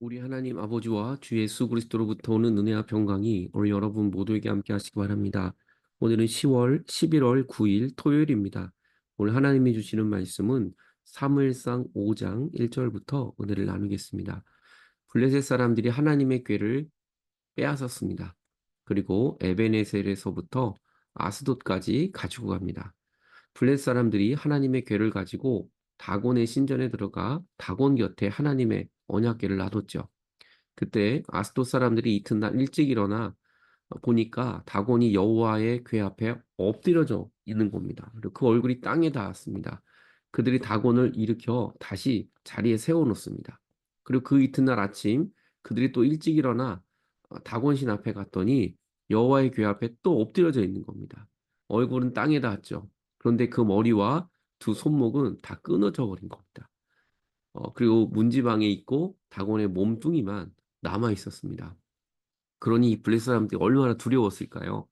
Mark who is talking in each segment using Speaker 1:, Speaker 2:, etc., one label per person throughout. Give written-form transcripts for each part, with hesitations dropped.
Speaker 1: 우리 하나님 아버지와 주 예수 그리스도로부터 오는 은혜와 평강이 오늘 여러분 모두에게 함께 하시기 바랍니다. 오늘은 11월 9일 토요일입니다. 오늘 하나님이 주시는 말씀은 사무엘상 5장 1절부터 은혜를 나누겠습니다. 블레셋 사람들이 하나님의 궤를 빼앗았습니다. 그리고 에베네셀에서부터 아스돗까지 가지고 갑니다. 블레셋 사람들이 하나님의 궤를 가지고 다곤의 신전에 들어가 다곤 곁에 하나님의 언약궤를 놔뒀죠. 그때 아스돗 사람들이 이튿날 일찍 일어나 보니까 다곤이 여호와의 궤 앞에 엎드려져 있는 겁니다. 그리고 그 얼굴이 땅에 닿았습니다. 그들이 다곤을 일으켜 다시 자리에 세워놓습니다. 그리고 그 이튿날 아침 그들이 또 일찍 일어나 다곤신 앞에 갔더니 여호와의 궤 앞에 또 엎드려져 있는 겁니다. 얼굴은 땅에 닿았죠. 그런데 그 머리와 두 손목은 다 끊어져 버린 겁니다. 그리고 문지방에 있고 다곤의 몸뚱이만 남아 있었습니다. 그러니 이 블레셋 사람들이 얼마나 두려웠을까요?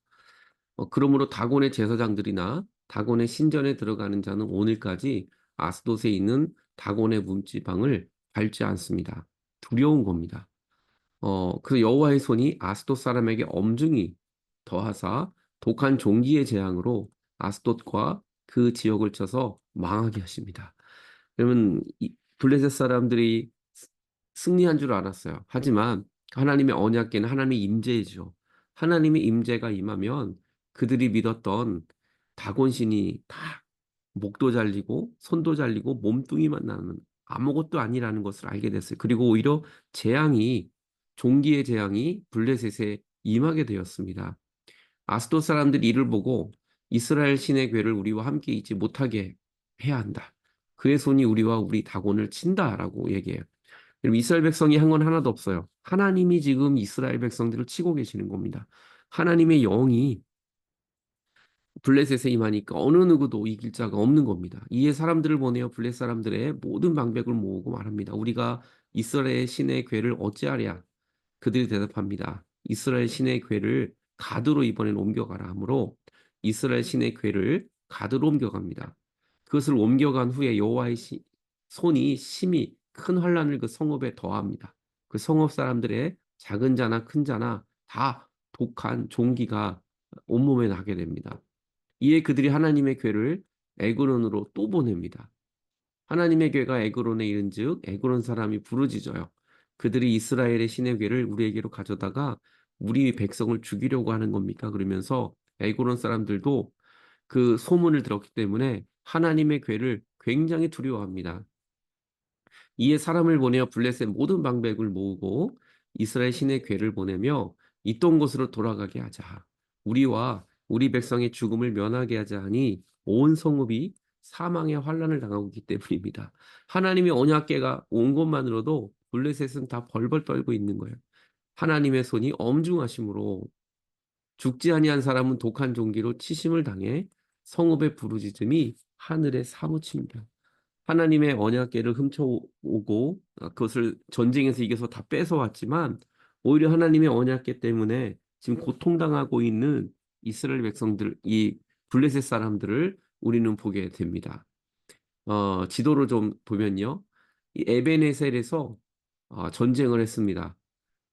Speaker 1: 그러므로 다곤의 제사장들이나 다곤의 신전에 들어가는 자는 오늘까지 아스돗에 있는 다곤의 문지방을 밟지 않습니다. 두려운 겁니다. 그래서 여호와의 손이 아스돗 사람에게 엄중히 더하사 독한 종기의 재앙으로 아스돗과 그 지역을 쳐서 망하게 하십니다. 그러면 이 블레셋 사람들이 승리한 줄 알았어요. 하지만 하나님의 언약궤는 하나님의 임재이죠. 하나님의 임재가 임하면 그들이 믿었던 다곤신이 다 목도 잘리고 손도 잘리고 몸뚱이만 나는 아무것도 아니라는 것을 알게 됐어요. 그리고 오히려 재앙이 종기의 재앙이 블레셋에 임하게 되었습니다. 아스돗 사람들이 이를 보고 이스라엘 신의 괴를 우리와 함께 있지 못하게 해야 한다. 그의 손이 우리와 우리 다곤을 친다라고 얘기해요. 그럼 이스라엘 백성이 한 건 하나도 없어요. 하나님이 지금 이스라엘 백성들을 치고 계시는 겁니다. 하나님의 영이 블레셋에 임하니까 어느 누구도 이길 자가 없는 겁니다. 이에 사람들을 보내어 블레셋 사람들의 모든 방백을 모으고 말합니다. 우리가 이스라엘 신의 괴를 어찌하랴? 그들이 대답합니다. 이스라엘 신의 궤를 가드로 이번엔 옮겨가라 하므로 이스라엘 신의 궤를 가드로 옮겨갑니다. 그것을 옮겨간 후에 여호와의 손이 심히 큰 환란을 그 성읍에 더합니다. 그 성읍 사람들의 작은 자나 큰 자나 다 독한 종기가 온몸에 나게 됩니다. 이에 그들이 하나님의 궤를 에그론으로 또 보냅니다. 하나님의 궤가 에그론에 이른즉 에그론 사람이 부르짖어요. 그들이 이스라엘의 신의 궤를 우리에게로 가져다가 우리 백성을 죽이려고 하는 겁니까? 그러면서 에그론 사람들도 그 소문을 들었기 때문에 하나님의 궤를 굉장히 두려워합니다. 이에 사람을 보내어 블레셋 모든 방백을 모으고 이스라엘 신의 궤를 보내며 있던 곳으로 돌아가게 하자. 우리와 우리 백성의 죽음을 면하게 하자 하니 온 성읍이 사망의 환란을 당하고 있기 때문입니다. 하나님의 언약궤가 온 것만으로도 블레셋은 다 벌벌 떨고 있는 거예요. 하나님의 손이 엄중하심으로 죽지 아니한 사람은 독한 종기로 치심을 당해 성읍의 부르짖음이 하늘에 사무칩니다. 하나님의 언약궤를 훔쳐오고 그것을 전쟁에서 이겨서 다 뺏어왔지만 오히려 하나님의 언약궤 때문에 지금 고통당하고 있는 이스라엘 백성들, 이 블레셋 사람들을 우리는 보게 됩니다. 지도를 좀 보면요. 이 에베네셀에서 전쟁을 했습니다.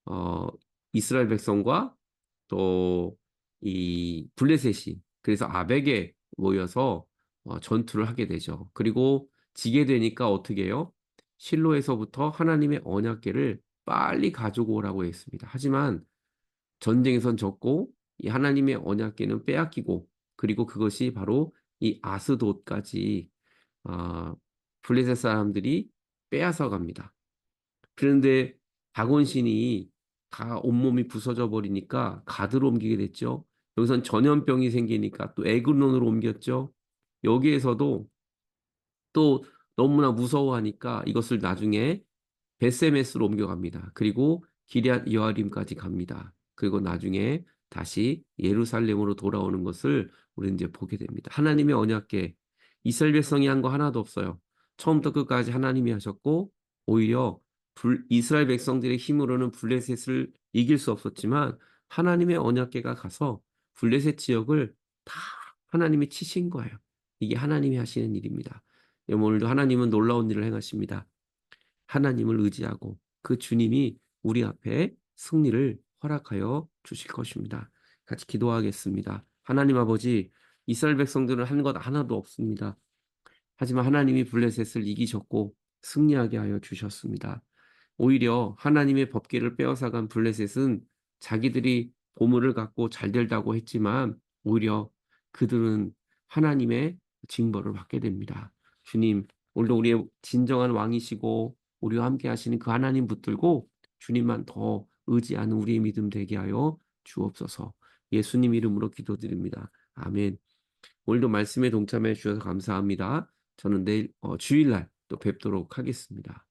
Speaker 1: 어, 이스라엘 백성과 또 이 블레셋이 그래서 아벡에 모여서 전투를 하게 되죠. 그리고 지게 되니까 어떻게 해요? 실로에서부터 하나님의 언약궤를 빨리 가지고 오라고 했습니다. 하지만 전쟁에선 졌고 이 하나님의 언약궤는 빼앗기고 그리고 그것이 바로 이 아스돗까지 아, 블레셋 사람들이 빼앗아 갑니다. 그런데 박원신이 다 온몸이 부서져 버리니까 가드로 옮기게 됐죠. 여기선 전염병이 생기니까 또 에그론으로 옮겼죠. 여기에서도 또 너무나 무서워하니까 이것을 나중에 베세메스로 옮겨갑니다. 그리고 기럇 여아림까지 갑니다. 그리고 나중에 다시 예루살렘으로 돌아오는 것을 우리는 이제 보게 됩니다. 하나님의 언약궤 이스라엘 백성이 한 거 하나도 없어요. 처음부터 끝까지 하나님이 하셨고 오히려 이스라엘 백성들의 힘으로는 블레셋을 이길 수 없었지만 하나님의 언약궤가 가서 블레셋 지역을 다 하나님이 치신 거예요. 이게 하나님이 하시는 일입니다. 오늘도 하나님은 놀라운 일을 행하십니다. 하나님을 의지하고 그 주님이 우리 앞에 승리를 허락하여 주실 것입니다. 같이 기도하겠습니다. 하나님 아버지, 이스라엘 백성들은 한 것 하나도 없습니다. 하지만 하나님이 블레셋을 이기셨고 승리하게 하여 주셨습니다. 오히려 하나님의 법궤를 빼앗아간 블레셋은 자기들이 보물을 갖고 잘 될다고 했지만 오히려 그들은 하나님의 징벌을 받게 됩니다. 주님, 오늘도 우리의 진정한 왕이시고 우리와 함께 하시는 그 하나님 붙들고 주님만 더 의지하는 우리의 믿음 되게 하여 주옵소서. 예수님 이름으로 기도드립니다. 아멘. 오늘도 말씀에 동참해 주셔서 감사합니다. 저는 내일 주일날 또 뵙도록 하겠습니다.